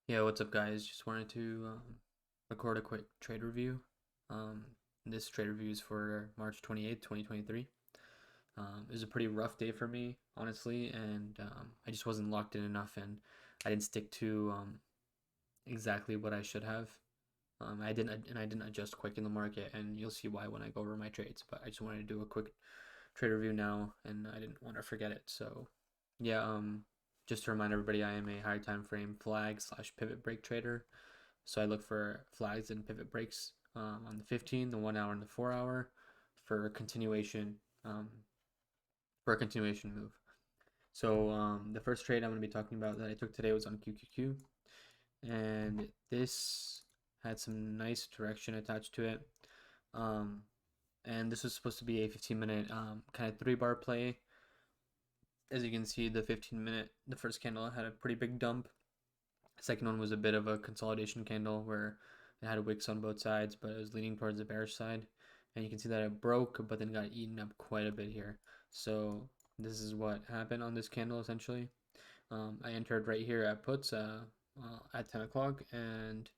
Yeah, what's up, guys? Just wanted to record a quick trade review. Um, this trade review is for March 28th, 2023. It was a pretty rough day for me, honestly, and I just wasn't locked in enough, and I didn't stick to exactly what I should have. I didn't adjust quick in the market, and you'll see why when I go over my trades. But I just wanted to do a quick trade review now, and I didn't want to forget it. So, yeah, just to remind everybody, I am a higher time frame flag slash pivot break trader. So I look for flags and pivot breaks on the 15, the 1 hour, and the 4 hour for a continuation um, for a continuation move. So the first trade I'm going to be talking about that I took today was on QQQ, and this had some nice direction attached to it. Um, and this was supposed to be a 15-minute kind of 3 bar play. As you can see, the first candle had a pretty big dump. The second one was a bit of a consolidation candle where it had wicks on both sides, but it was leaning towards the bearish side. And you can see that it broke, but then got eaten up quite a bit here. So this is what happened on this candle essentially. I entered right here at puts at 10 o'clock, and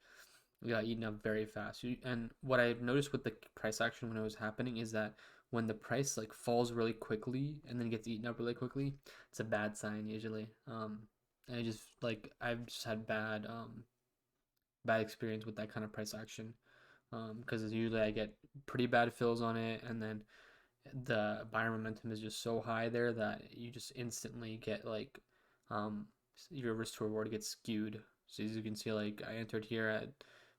we got eaten up very fast. And what I noticed with the price action when it was happening is that when the price like falls really quickly and then gets eaten up really quickly, it's a bad sign usually. And I've just had bad experience with that kind of price action. Because usually I get pretty bad fills on it, and then the buyer momentum is just so high there that you just instantly get like um, your risk to reward gets skewed. So as you can see, like I entered here at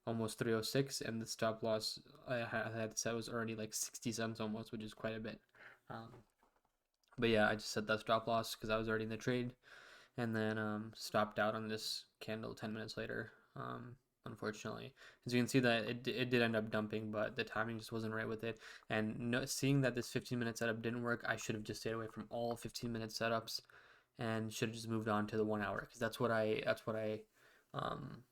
almost 306, and the stop loss I had set was already like 60 cents almost, which is quite a bit. Um, but yeah, I just set that stop loss because I was already in the trade, and then stopped out on this candle 10 minutes later. Unfortunately, as you can see that it did end up dumping, but the timing just wasn't right with it. And seeing that this 15-minute setup didn't work, I should have just stayed away from all 15-minute setups and should have just moved on to the 1 hour, because um,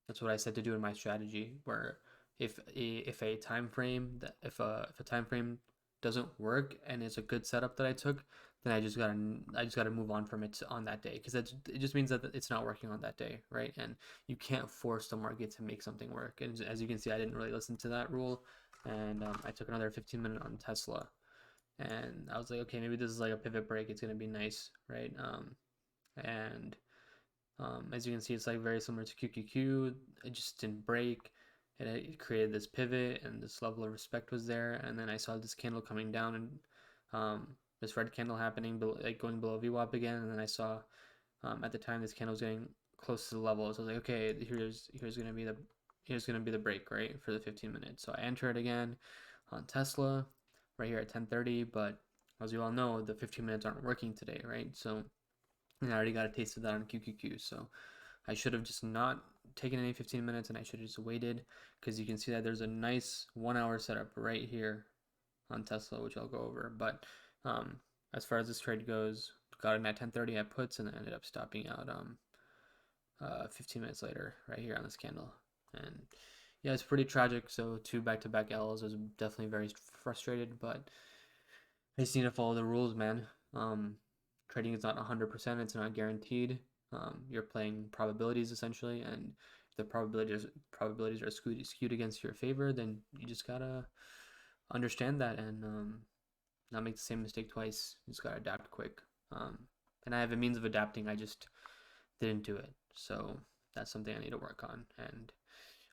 that's what I said to do in my strategy. Where if a time frame that if a time frame doesn't work and it's a good setup that I took, then I just gotta move on from it on that day, because it just means that it's not working on that day, right? And you can't force the market to make something work. And as you can see, I didn't really listen to that rule, and I took another 15-minute on Tesla, and I was like, okay, maybe this is like a pivot break. It's gonna be nice, right? And as you can see, it's like very similar to QQQ. It just didn't break. It created this pivot, and this level of respect was there. And then I saw this candle coming down, and this red candle happening, like going below VWAP again. And then I saw at the time this candle was getting close to the level. So I was like, okay, here's gonna be the break, right, for the 15 minutes. So I entered again on Tesla right here at 10:30. But as you all know, the 15 minutes aren't working today, right? So and I already got a taste of that on QQQ. So I should have just not taken any 15 minutes, and I should have just waited, because you can see that there's a nice 1 hour setup right here on Tesla, which I'll go over. But um, as far as this trade goes, got in at 10:30 at puts, and then ended up stopping out 15 minutes later right here on this candle. And yeah, it's pretty tragic. So 2 back-to-back L's. I was definitely very frustrated, but I just need to follow the rules, man. Um, Trading is not 100%. It's not guaranteed. You're playing probabilities essentially, and if the probabilities are skewed against your favor, then you just gotta understand that, and not make the same mistake twice. You just gotta adapt quick. Um, and I have a means of adapting. I just didn't do it, so that's something I need to work on. And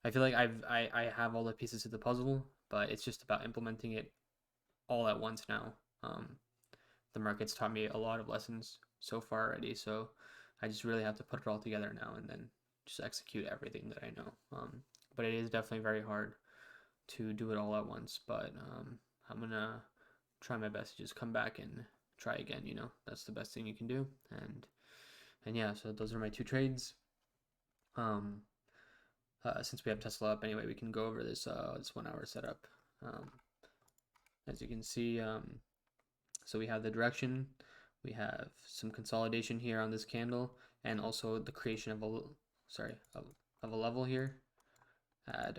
I feel like I have all the pieces to the puzzle, but it's just about implementing it all at once now. The market's taught me a lot of lessons so far already, so I just really have to put it all together now and then just execute everything that I know. But it is definitely very hard to do it all at once. But I'm gonna try my best to just come back and try again. That's the best thing you can do. And yeah, so those are my 2 trades. Um, since we have Tesla up anyway, we can go over this 1 hour setup. Um, as you can see, so we have the direction, we have some consolidation here on this candle, and also the creation of a level here at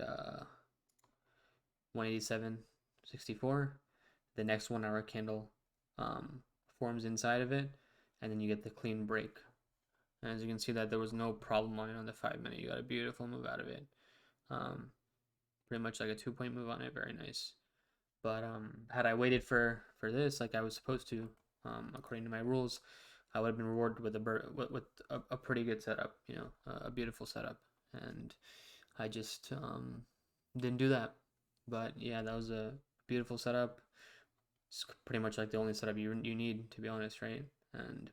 187.64. The next 1 hour candle forms inside of it, and then you get the clean break And as you can see that there was no problem on it on the 5 minute. You got a beautiful move out of it. Um, pretty much like a 2 point move on it. Very nice. But had I waited for this like I was supposed to, according to my rules, I would have been rewarded with a pretty good setup. You know, a beautiful setup. And I just didn't do that. But yeah, that was a beautiful setup. It's pretty much like the only setup you need, to be honest, right? And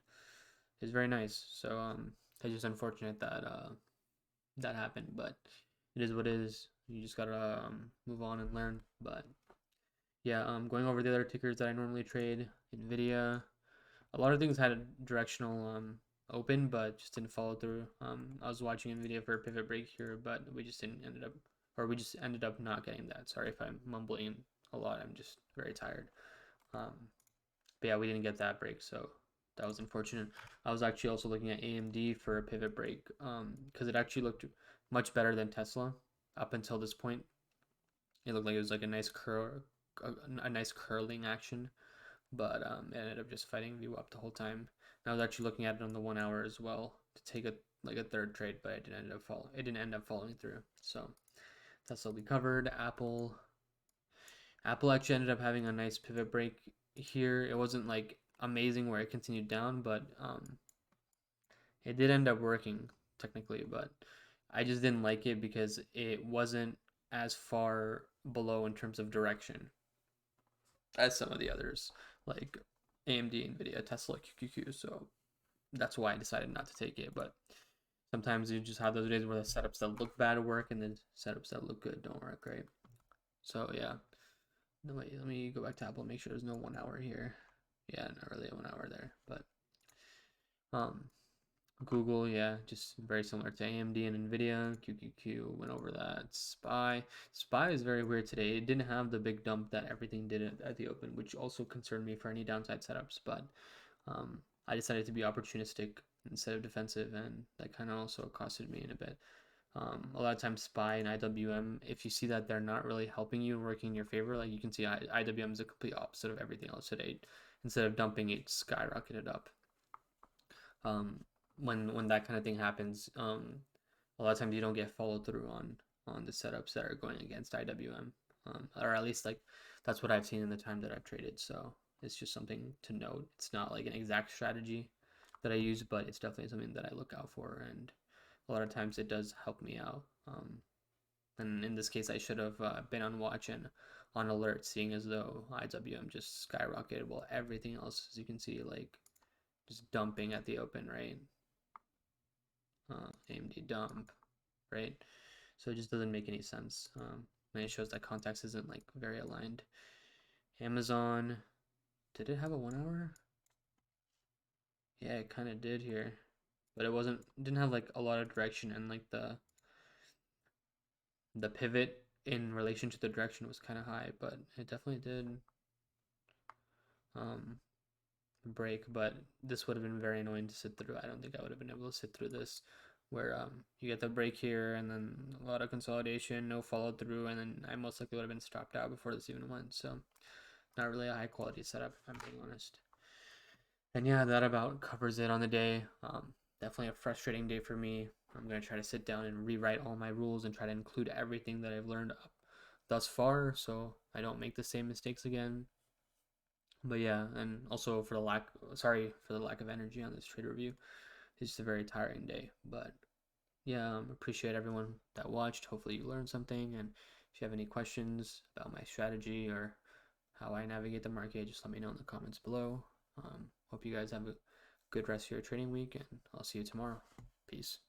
it's very nice. So it's just unfortunate that that happened, but it is what it is. You just gotta move on and learn. But yeah, going over the other tickers that I normally trade, Nvidia. A lot of things had a directional open, but just didn't follow through. I was watching Nvidia for a pivot break here, but we just didn't ended up, or we just ended up not getting that. Sorry if I'm mumbling a lot. I'm just very tired. Um, but yeah, we didn't get that break, so that was unfortunate. I was actually also looking at AMD for a pivot break, because it actually looked much better than Tesla up until this point. It looked like it was like a nice a nice curling action, but it ended up just fighting view up the whole time. And I was actually looking at it on the 1 hour as well to take a third trade, but it didn't end up following through. So that's what we covered. Apple actually ended up having a nice pivot break here. It wasn't like amazing where it continued down, but it did end up working technically. But I just didn't like it because it wasn't as far below in terms of direction as some of the others, like AMD, Nvidia, Tesla, QQQ. So that's why I decided not to take it. But sometimes you just have those days where the setups that look bad work and the setups that look good don't work, right? So yeah. No, wait, let me go back to Apple and make sure there's no 1 hour here. Yeah, not really a 1 hour there, but um, Google, yeah, just very similar to AMD and Nvidia. QQQ went over that. Spy is very weird today. It didn't have the big dump that everything did at the open, which also concerned me for any downside setups. But I decided to be opportunistic instead of defensive, and that kind of also costed me in a bit. A lot of times SPY and IWM, if you see that they're not really helping you and working in your favor, like you can see IWM is the complete opposite of everything else today. Instead of dumping, it skyrocketed up. When that kind of thing happens, a lot of times you don't get follow through on the setups that are going against IWM, or at least like that's what I've seen in the time that I've traded. So it's just something to note. It's not like an exact strategy that I use, but it's definitely something that I look out for, and a lot of times it does help me out. And in this case, I should have been on watch and on alert, seeing as though IWM just skyrocketed while everything else, as you can see, like just dumping at the open, right? AMD dump, right? So it just doesn't make any sense. And it shows that context isn't like very aligned. Amazon, did it have a 1 hour? Yeah, it kind of did here, but didn't have like a lot of direction, and like the pivot in relation to the direction was kind of high, but it definitely did um, break. But this would have been very annoying to sit through. I don't think I would have been able to sit through this, where you get the break here and then a lot of consolidation, no follow through, and then I most likely would have been stopped out before this even went. So not really a high quality setup, if I'm being honest. And yeah, that about covers it on the day. Definitely a frustrating day for me. I'm going to try to sit down and rewrite all my rules and try to include everything that I've learned up thus far so I don't make the same mistakes again. But yeah, and also sorry for the lack of energy on this trade review. It's just a very tiring day. But yeah, appreciate everyone that watched. Hopefully you learned something. And if you have any questions about my strategy or how I navigate the market, just let me know in the comments below. Hope you guys have a good rest of your trading week, and I'll see you tomorrow. Peace.